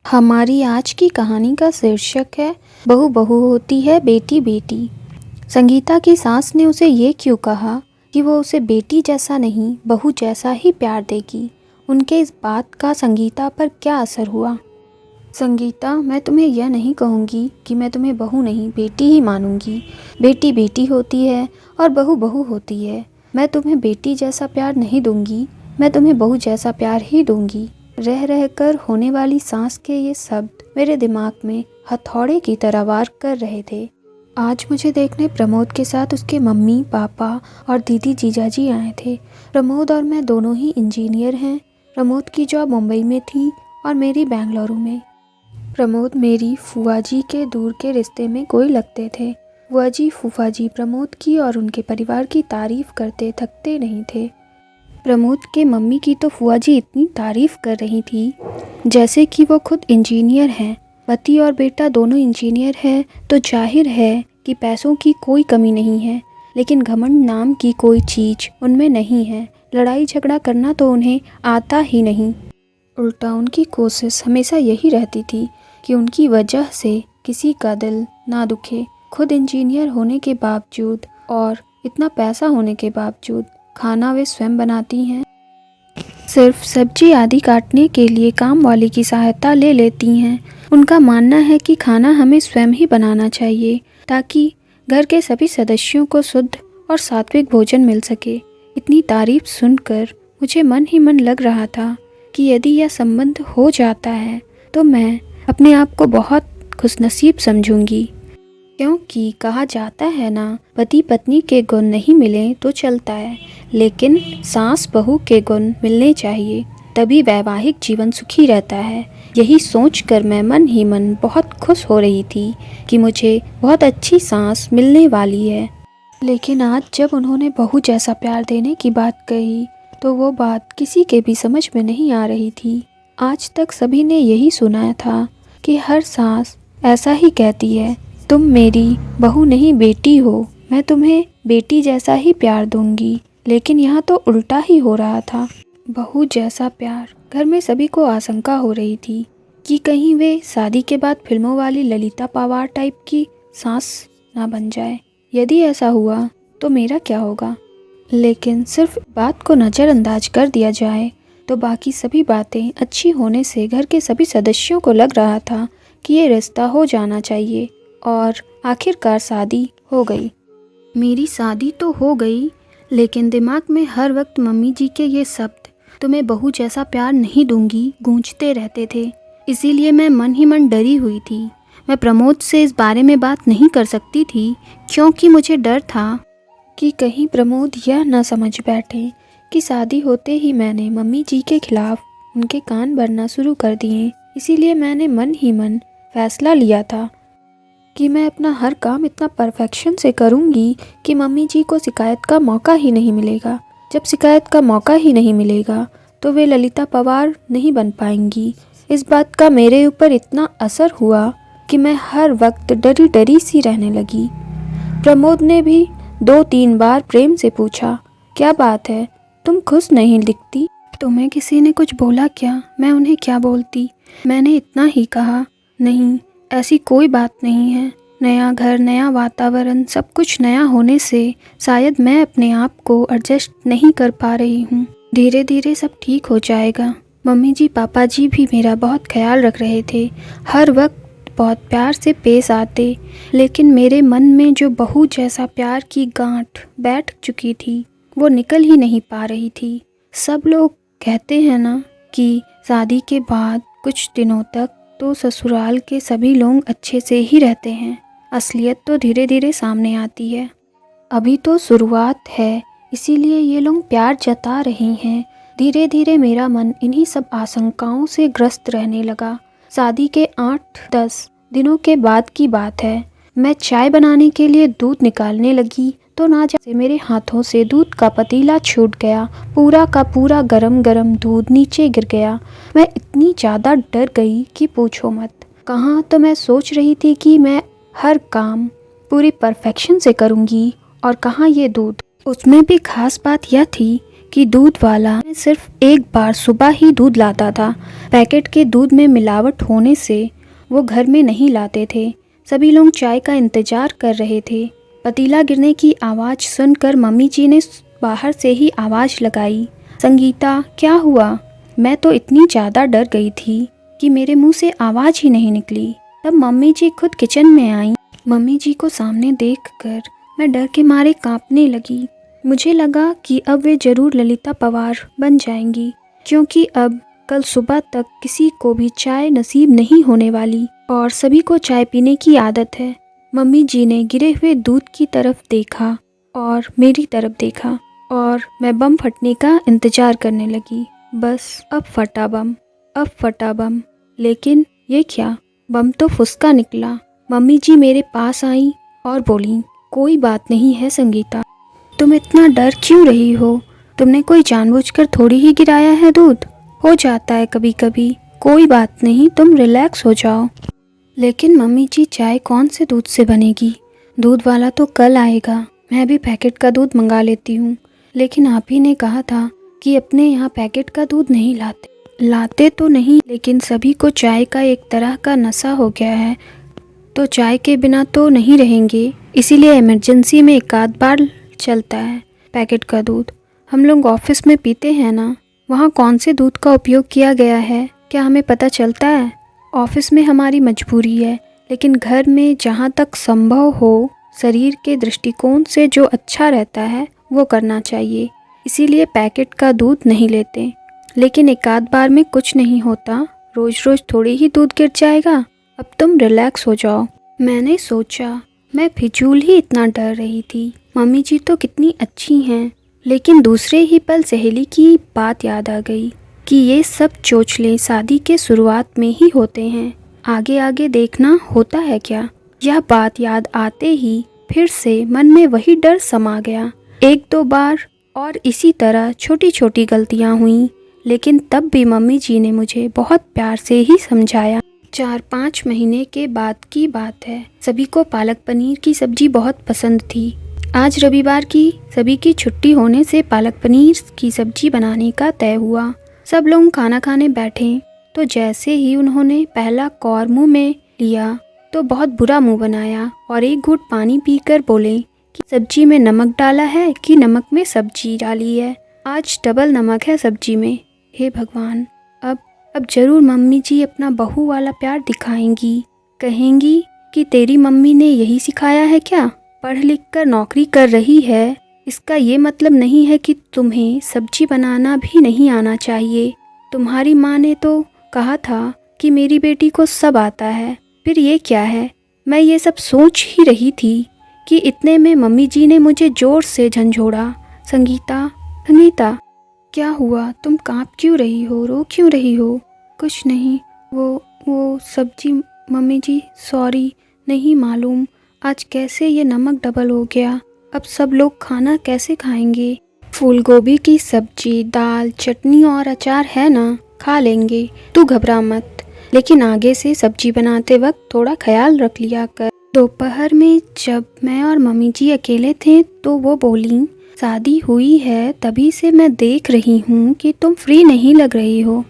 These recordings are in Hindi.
हमारी आज की कहानी का शीर्षक है बहू बहू होती है बेटी बेटी। संगीता की सास ने उसे ये क्यों कहा कि वो उसे बेटी जैसा नहीं बहू जैसा ही प्यार देगी। उनके इस बात का संगीता पर क्या असर हुआ। संगीता, मैं तुम्हें यह नहीं कहूँगी कि मैं तुम्हें बहू नहीं बेटी ही मानूंगी। बेटी बेटी होती है और बहू बहू होती है। मैं तुम्हें बेटी जैसा प्यार नहीं दूंगी, मैं तुम्हें बहू जैसा प्यार ही दूंगी। रह रह कर होने वाली सांस के ये शब्द मेरे दिमाग में हथौड़े की तरह वार कर रहे थे। आज मुझे देखने प्रमोद के साथ उसके मम्मी पापा और दीदी जीजाजी आए थे। प्रमोद और मैं दोनों ही इंजीनियर हैं। प्रमोद की जॉब मुंबई में थी और मेरी बेंगलुरु में। प्रमोद मेरी फूफा जी के दूर के रिश्ते में कोई लगते थे। बुआ जी फूफा जी प्रमोद की और उनके परिवार की तारीफ करते थकते नहीं थे। प्रमोद के मम्मी की तो फूफा जी इतनी तारीफ कर रही थी जैसे कि वो खुद इंजीनियर हैं। पति और बेटा दोनों इंजीनियर हैं तो जाहिर है कि पैसों की कोई कमी नहीं है, लेकिन घमंड नाम की कोई चीज़ उनमें नहीं है। लड़ाई झगड़ा करना तो उन्हें आता ही नहीं। उल्टा उनकी कोशिश हमेशा यही रहती थी कि उनकी वजह से किसी का दिल ना दुखे। खुद इंजीनियर होने के बावजूद और इतना पैसा होने के बावजूद खाना वे स्वयं बनाती हैं। सिर्फ सब्जी आदि काटने के लिए काम वाली की सहायता ले लेती हैं। उनका मानना है कि खाना हमें स्वयं ही बनाना चाहिए ताकि घर के सभी सदस्यों को शुद्ध और सात्विक भोजन मिल सके। इतनी तारीफ सुनकर मुझे मन ही मन लग रहा था कि यदि यह संबंध हो जाता है तो मैं अपने आप को बहुत खुशनसीब समझूंगी, क्योंकि कहा जाता है ना, पति पत्नी के गुण नहीं मिले तो चलता है, लेकिन सास बहू के गुण मिलने चाहिए, तभी वैवाहिक जीवन सुखी रहता है। यही सोचकर मैं मन ही मन बहुत खुश हो रही थी कि मुझे बहुत अच्छी सास मिलने वाली है। लेकिन आज जब उन्होंने बहू जैसा प्यार देने की बात कही तो वो बात किसी के भी समझ में नहीं आ रही थी। आज तक सभी ने यही सुना था कि हर सास ऐसा ही कहती है, तुम मेरी बहू नहीं बेटी हो, मैं तुम्हें बेटी जैसा ही प्यार दूंगी। लेकिन यहाँ तो उल्टा ही हो रहा था। बहू जैसा प्यार। घर में सभी को आशंका हो रही थी कि कहीं वे शादी के बाद फिल्मों वाली ललिता पवार टाइप की सास ना बन जाए। यदि ऐसा हुआ तो मेरा क्या होगा। लेकिन सिर्फ बात को नज़रअंदाज कर दिया जाए तो बाकी सभी बातें अच्छी होने से घर के सभी सदस्यों को लग रहा था कि ये रिश्ता हो जाना चाहिए। और आखिरकार शादी हो गई। मेरी शादी तो हो गई, लेकिन दिमाग में हर वक्त मम्मी जी के ये शब्द, तुम्हें बहू जैसा प्यार नहीं दूंगी, गूंजते रहते थे। इसीलिए मैं मन ही मन डरी हुई थी। मैं प्रमोद से इस बारे में बात नहीं कर सकती थी, क्योंकि मुझे डर था कि कहीं प्रमोद यह न समझ बैठे कि शादी होते ही मैंने मम्मी जी के खिलाफ उनके कान भरना शुरू कर दिए। इसीलिए मैंने मन ही मन फैसला लिया था कि मैं अपना हर काम इतना परफेक्शन से करूंगी कि मम्मी जी को शिकायत का मौका ही नहीं मिलेगा। जब शिकायत का मौका ही नहीं मिलेगा तो वे ललिता पवार नहीं बन पाएंगी। इस बात का मेरे ऊपर इतना असर हुआ कि मैं हर वक्त डरी डरी सी रहने लगी। प्रमोद ने भी 2-3 बार प्रेम से पूछा, क्या बात है, तुम खुश नहीं दिखती, तुम्हें किसी ने कुछ बोला क्या। मैं उन्हें क्या बोलती। मैंने इतना ही कहा, नहीं ऐसी कोई बात नहीं है। नया घर, नया वातावरण, सब कुछ नया होने से शायद मैं अपने आप को एडजस्ट नहीं कर पा रही हूँ। धीरे धीरे सब ठीक हो जाएगा। मम्मी जी पापा जी भी मेरा बहुत ख्याल रख रहे थे, हर वक्त बहुत प्यार से पेश आते। लेकिन मेरे मन में जो बहू जैसा प्यार की गांठ बैठ चुकी थी वो निकल ही नहीं पा रही थी। सब लोग कहते हैं ना कि शादी के बाद कुछ दिनों तक तो ससुराल के सभी लोग अच्छे से ही रहते हैं, असलियत तो धीरे धीरे सामने आती है। अभी तो शुरुआत है, इसीलिए ये लोग प्यार जता रहे हैं। धीरे धीरे मेरा मन इन्हीं सब आशंकाओं से ग्रस्त रहने लगा। शादी के 8-10 दिनों के बाद की बात है। मैं चाय बनाने के लिए दूध निकालने लगी तो ना जाने मेरे हाथों से दूध का पतीला छूट गया। पूरा का पूरा गरम गरम दूध नीचे गिर गया। मैं इतनी ज़्यादा डर गई कि पूछो मत। कहाँ तो मैं सोच रही थी कि मैं हर काम पूरी परफेक्शन से करूँगी, और कहाँ ये दूध। उसमें भी खास बात यह थी कि दूध वाला सिर्फ एक बार सुबह ही दूध लाता था। पैकेट के दूध में मिलावट होने से वो घर में नहीं लाते थे। सभी लोग चाय का इंतज़ार कर रहे थे। पतीला गिरने की आवाज़ सुनकर मम्मी जी ने बाहर से ही आवाज़ लगाई, संगीता क्या हुआ? मैं तो इतनी ज़्यादा डर गई थी कि मेरे मुंह से आवाज़ ही नहीं निकली। तब मम्मी जी खुद किचन में आईं। मम्मी जी को सामने देखकर मैं डर के मारे कांपने लगी। मुझे लगा कि अब वे ज़रूर ललिता पवार बन जाएंगी, क्योंकि अब कल सुबह तक किसी को भी चाय नसीब नहीं होने वाली और सभी को चाय पीने की आदत है। मम्मी जी ने गिरे हुए दूध की तरफ देखा और मेरी तरफ देखा और मैं बम फटने का इंतज़ार करने लगी। बस अब फटा बम, अब फटा बम। लेकिन ये क्या, बम तो फुसका निकला। मम्मी जी मेरे पास आईं और बोलीं, कोई बात नहीं है संगीता, तुम इतना डर क्यों रही हो? तुमने कोई जानबूझकर थोड़ी ही गिराया है दूध, हो जाता है कभी कभी, कोई बात नहीं, तुम रिलैक्स हो जाओ। लेकिन मम्मी जी चाय कौन से दूध से बनेगी? दूध वाला तो कल आएगा, मैं भी पैकेट का दूध मंगा लेती हूँ। लेकिन आप ही ने कहा था कि अपने यहाँ पैकेट का दूध नहीं लाते। लाते तो नहीं, लेकिन सभी को चाय का एक तरह का नशा हो गया है, तो चाय के बिना तो नहीं रहेंगे, इसीलिए इमरजेंसी में एक आध बार चलता है पैकेट का दूध। हम लोग ऑफिस में पीते हैं ना, वहाँ कौन से दूध का उपयोग किया गया है क्या हमें पता चलता है? ऑफिस में हमारी मजबूरी है, लेकिन घर में जहाँ तक संभव हो शरीर के दृष्टिकोण से जो अच्छा रहता है वो करना चाहिए, इसीलिए पैकेट का दूध नहीं लेते। लेकिन एक आध बार में कुछ नहीं होता, रोज़ रोज़ थोड़ी ही दूध गिर जाएगा। अब तुम रिलैक्स हो जाओ। मैंने सोचा, मैं फिजूल ही इतना डर रही थी। मम्मी जी तो कितनी अच्छी हैं। लेकिन दूसरे ही पल सहेली की बात याद आ गई कि ये सब चोचले शादी के शुरुआत में ही होते हैं, आगे आगे देखना होता है क्या? यह बात याद आते ही फिर से मन में वही डर समा गया। एक दो बार और इसी तरह छोटी छोटी गलतियां हुईं, लेकिन तब भी मम्मी जी ने मुझे बहुत प्यार से ही समझाया। 4-5 महीने के बाद की बात है। सभी को पालक पनीर की सब्जी बहुत पसंद थी। आज रविवार की सभी की छुट्टी होने से पालक पनीर की सब्जी बनाने का तय हुआ। सब लोग खाना खाने बैठे तो जैसे ही उन्होंने पहला कौर मुंह में लिया तो बहुत बुरा मुंह बनाया और एक घूंट पानी पीकर बोले कि सब्जी में नमक डाला है कि नमक में सब्जी डाली है? आज डबल नमक है सब्जी में। हे भगवान, अब जरूर मम्मी जी अपना बहू वाला प्यार दिखाएंगी। कहेंगी कि तेरी मम्मी ने यही सिखाया है क्या? पढ़ लिख कर नौकरी कर रही है, इसका ये मतलब नहीं है कि तुम्हें सब्जी बनाना भी नहीं आना चाहिए। तुम्हारी माँ ने तो कहा था कि मेरी बेटी को सब आता है, फिर ये क्या है? मैं ये सब सोच ही रही थी कि इतने में मम्मी जी ने मुझे ज़ोर से झंझोड़ा, संगीता, संगीता, क्या हुआ? तुम काँप क्यों रही हो, रो क्यों रही हो? कुछ नहीं, वो सब्जी मम्मी जी, सॉरी, नहीं मालूम आज कैसे ये नमक डबल हो गया। अब सब लोग खाना कैसे खाएंगे? फूल गोभी की सब्जी, दाल, चटनी और अचार है ना, खा लेंगे, तू घबरा मत। लेकिन आगे से सब्जी बनाते वक्त थोड़ा ख्याल रख लिया कर। दोपहर में जब मैं और मम्मी जी अकेले थे तो वो बोली, शादी हुई है तभी से मैं देख रही हूँ कि तुम फ्री नहीं लग रही हो।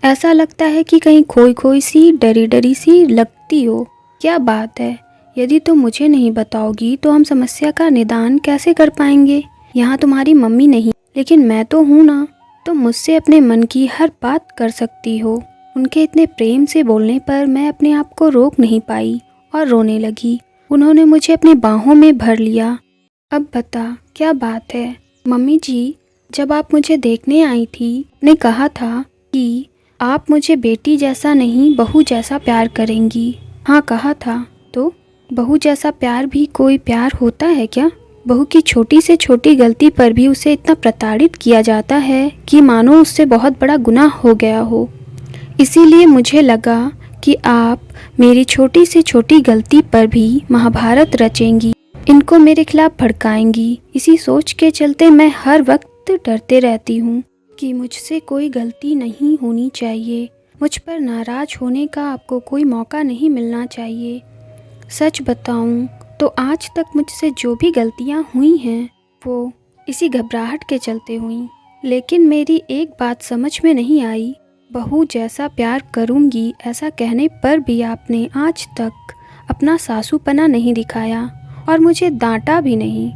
ऐसा लगता है कि कहीं खोई खोई सी, डरी डरी सी लगती हो। क्या बात है? यदि तुम मुझे नहीं बताओगी तो हम समस्या का निदान कैसे कर पाएंगे? यहाँ तुम्हारी मम्मी नहीं, लेकिन मैं तो हूँ ना। तुम मुझसे अपने मन की हर बात कर सकती हो। उनके इतने प्रेम से बोलने पर मैं अपने आप को रोक नहीं पाई और रोने लगी। उन्होंने मुझे अपनी बाहों में भर लिया। अब बता, क्या बात है? मम्मी जी, जब आप मुझे देखने आई थी, ने कहा था कि आप मुझे बेटी जैसा नहीं बहू जैसा प्यार करेंगी। हाँ कहा था, तो बहू जैसा प्यार भी कोई प्यार होता है क्या? बहू की छोटी से छोटी गलती पर भी उसे इतना प्रताड़ित किया जाता है कि मानो उससे बहुत बड़ा गुनाह हो गया हो। इसीलिए मुझे लगा कि आप मेरी छोटी से छोटी गलती पर भी महाभारत रचेंगी, इनको मेरे खिलाफ भड़काएंगी। इसी सोच के चलते मैं हर वक्त डरते रहती हूँ कि मुझसे कोई गलती नहीं होनी चाहिए। मुझ पर नाराज होने का आपको कोई मौका नहीं मिलना चाहिए। सच बताऊं तो आज तक मुझसे जो भी गलतियां हुई हैं वो इसी घबराहट के चलते हुई। लेकिन मेरी एक बात समझ में नहीं आई, बहू जैसा प्यार करूँगी ऐसा कहने पर भी आपने आज तक अपना सासूपना नहीं दिखाया और मुझे डांटा भी नहीं।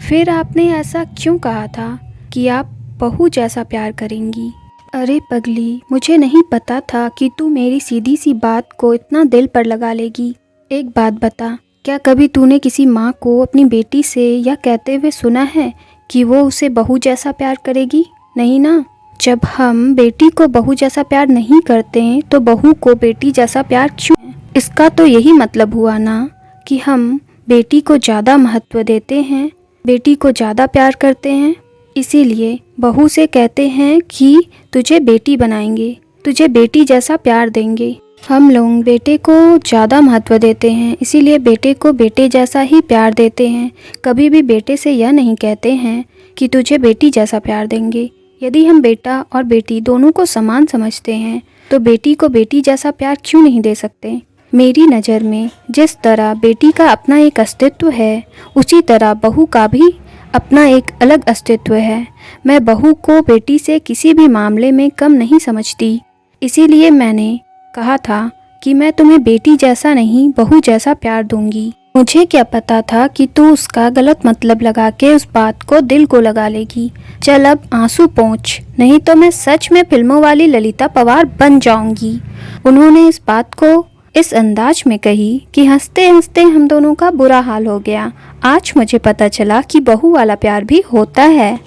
फिर आपने ऐसा क्यों कहा था कि आप बहू जैसा प्यार करेंगी? अरे पगली, मुझे नहीं पता था कि तू मेरी सीधी सी बात को इतना दिल पर लगा लेगी। एक बात बता, क्या कभी तूने किसी माँ को अपनी बेटी से यह कहते हुए सुना है कि वो उसे बहू जैसा प्यार करेगी? नहीं ना। जब हम बेटी को बहू जैसा प्यार नहीं करते हैं तो बहू को बेटी जैसा प्यार क्यों? इसका तो यही मतलब हुआ ना कि हम बेटी को ज़्यादा महत्व देते हैं, बेटी को ज़्यादा प्यार करते हैं। इसीलिए बहू से कहते हैं कि तुझे बेटी बनाएंगे, तुझे बेटी जैसा प्यार देंगे। हम लोग बेटे को ज़्यादा महत्व देते हैं, इसीलिए बेटे को बेटे जैसा ही प्यार देते हैं। कभी भी बेटे से यह नहीं कहते हैं कि तुझे बेटी जैसा प्यार देंगे। यदि हम बेटा और बेटी दोनों को समान समझते हैं तो बेटी को बेटी जैसा प्यार क्यों नहीं दे सकते? मेरी नज़र में जिस तरह बेटी का अपना एक अस्तित्व है, उसी तरह बहू का भी अपना एक अलग अस्तित्व है। मैं बहू को बेटी से किसी भी मामले में कम नहीं समझती। इसीलिए मैंने कहा था कि मैं तुम्हें बेटी जैसा नहीं बहू जैसा प्यार दूंगी। मुझे क्या पता था कि तू उसका गलत मतलब लगा के उस बात को दिल को लगा लेगी। चल अब आंसू पोंछ, नहीं तो मैं सच में फिल्मों वाली ललिता पवार बन जाऊंगी। उन्होंने इस बात को इस अंदाज में कही कि हंसते हंसते हम दोनों का बुरा हाल हो गया। आज मुझे पता चला कि बहू वाला प्यार भी होता है।